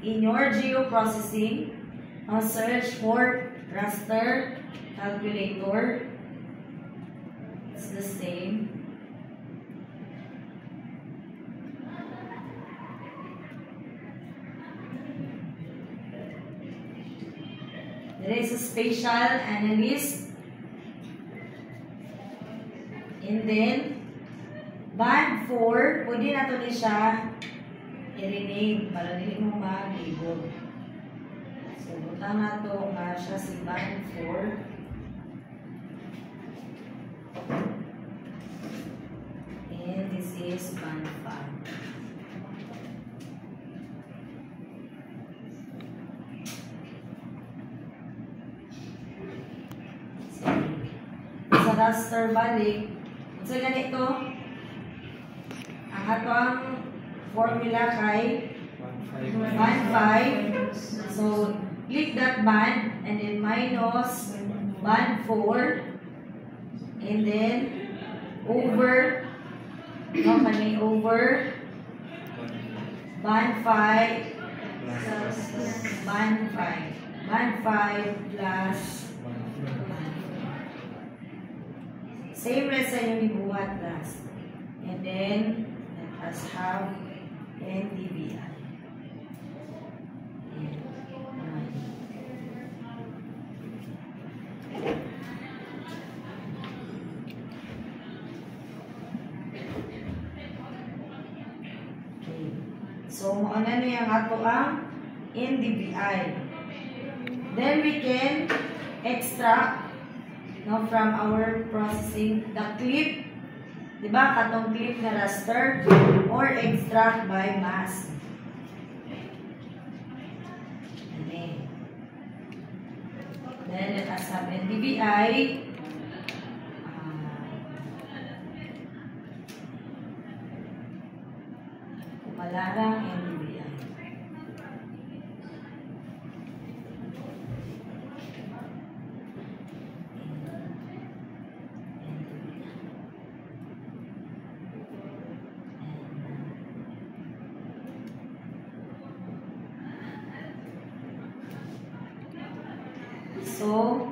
in your geoprocessing, search for raster calculator. It's the same. There is a spatial analyst. And then, band 4, pwede na ito siya i-rename para hindi mo mag-label. So, butang na ito nga siya si band 4. And this is band 5. Sa raster balik, so ganito, ang atong formula kay band 5. So, click that band and then minus band 4 and then over over band 5 band 5 plus same lesson yung ibuhat last. And then, let us have NDVI. Okay. So, mauna na yung ato ang NDVI. Then, we can extract from our processing the clip, diba? Katong clip na raster or extract by mass. Then let us have NDVI. Kumalarang NDVI. So,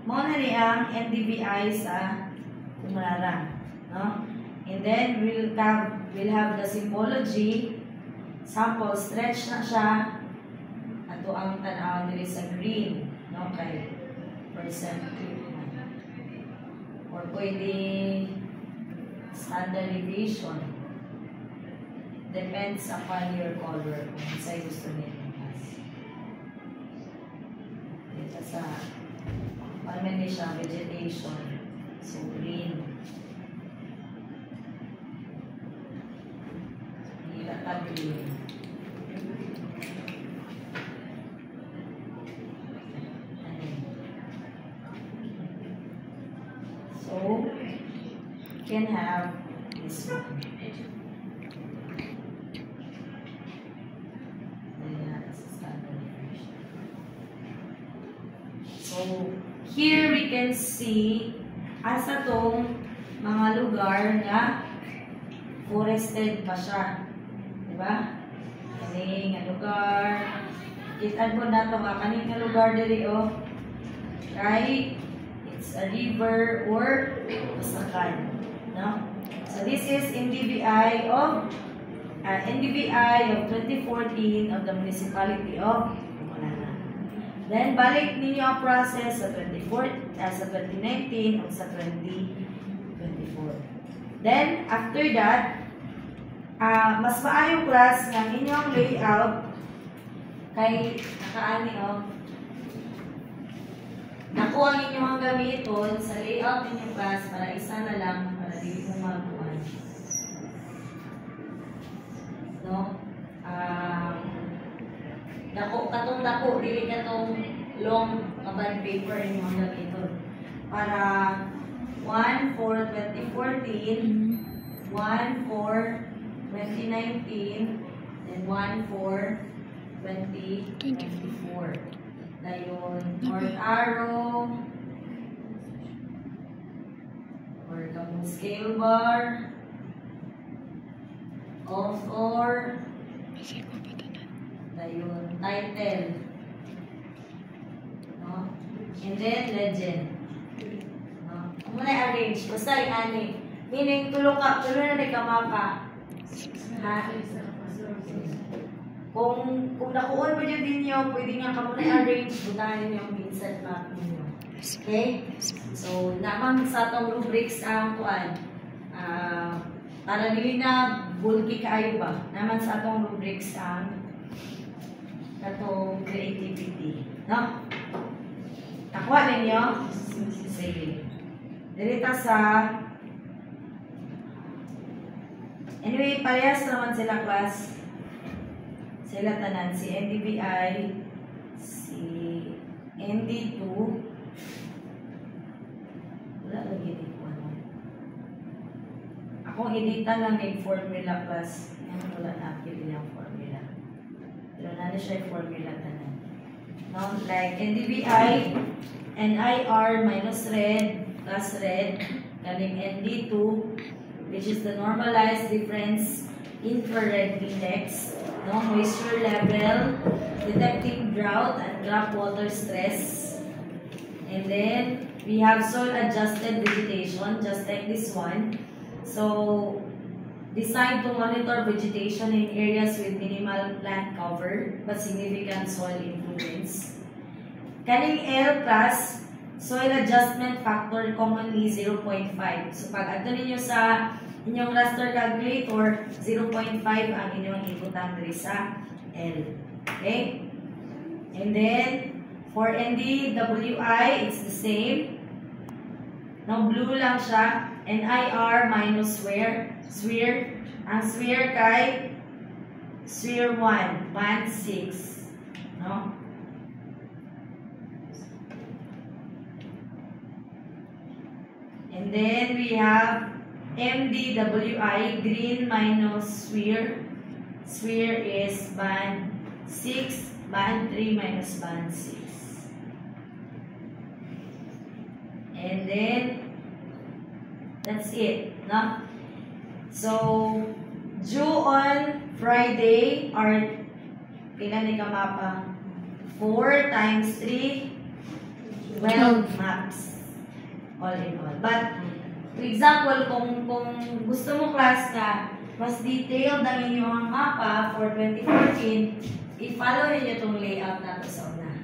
mo na ang NDVI sa kumalarang, no? And then we'll have the symbology. Sample stretch na siya. Ato ang tanaw diri sa green, no? Kay percent clip. Or pwede standard deviation. Depends upon your color kung sa'yo gusto niyo. Sa parang siya vegetation, so green, hilata green. So you can have this one. So, here we can see asa tong mga lugar nga forested pa siya. Diba? Kani nga lugar. Kita mo na ito nga. Kani nga lugar diri o. Right? It's a river or masakan. No? So, this is NDVI of 2014 of the municipality of then, balik ninyo ang process sa 2019 o sa 2024. Then, after that, mas maayong class ng inyong layout kay nakaani o. Nakuha ninyo ang gamiton sa layout ninyong class para isa na lang para hindi mo magawa. No? Katong dako, dili katong long bond paper yung mga gamiton. Para 1 for 2014, 1 for 2019, and 1 for 2024. Dayon, North Arrow, or kamong scale bar, all for Dayon. Title. No? And then, legend. No? Kung muna arrange, basta i-ani. Meaning, tulo na rin ka mapa. Ha? Kung nakuon mo yun din nyo, pwede nga ka muna arrange, butahin yung insert map ninyo. Okay? So, naman sa itong rubrics ang kuan. Para nili na bulky kayo ba? Naman sa itong rubrics ang itong creativity. No? Nakuha ninyo? Sige. Dirita sa anyway, parehas naman sila class. Sila tanan. Si NDBI, si ND2. Wala lagi dito ano. Akong editan lang may formula class. Yan wala na akili yung formula. Pero na siya yung formula tanan. No? Like NDBI, NIR minus red plus red. Galing ND2, which is the normalized difference infrared index, no, moisture level, detecting drought and graph water stress. And then we have soil adjusted vegetation, just like this one. So designed to monitor vegetation in areas with minimal plant cover but significant soil influence. Kaning L plus soil adjustment factor commonly 0.5. So pag ato ninyo sa inyong raster calculator, 0.5 ang inyong ibutan diri sa L. Okay? And then, for NDWI, it's the same. No, blue lang siya. NIR minus sphere. Ang sphere kay sphere 1, band 6. No? And then, we have MDWI, green minus sphere. Sphere is band 6, band 3 minus band 6. And then, that's it. No? So, due on Friday, or kailan ni ka mapa? 4 times 3, 12 maps. All in all. But, for example, kung gusto mo class na mas detailed ang inyong mapa for 2014, i-follow niyo itong layout nato sa una.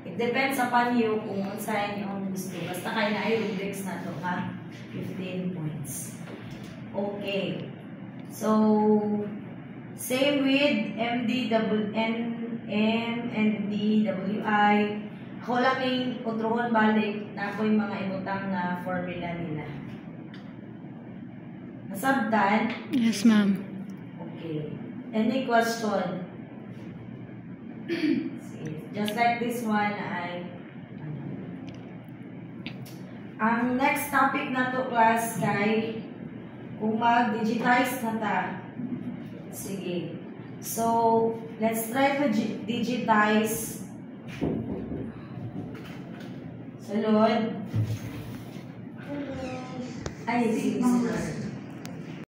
It depends upon you kung saan yung gusto. Basta kayo na ay rubrics na ito, ha? 15 points. Okay. So, same with MDWI. Ako lang yung kontrohon balik na ako yung mga ibutang na formula nila. Nasabtan? Yes, ma'am. Okay. Any question? Just like this one, ang next topic na to class kay kung mag-digitize na ta. Sige. So, let's try to digitize. Salud. Ay, sige.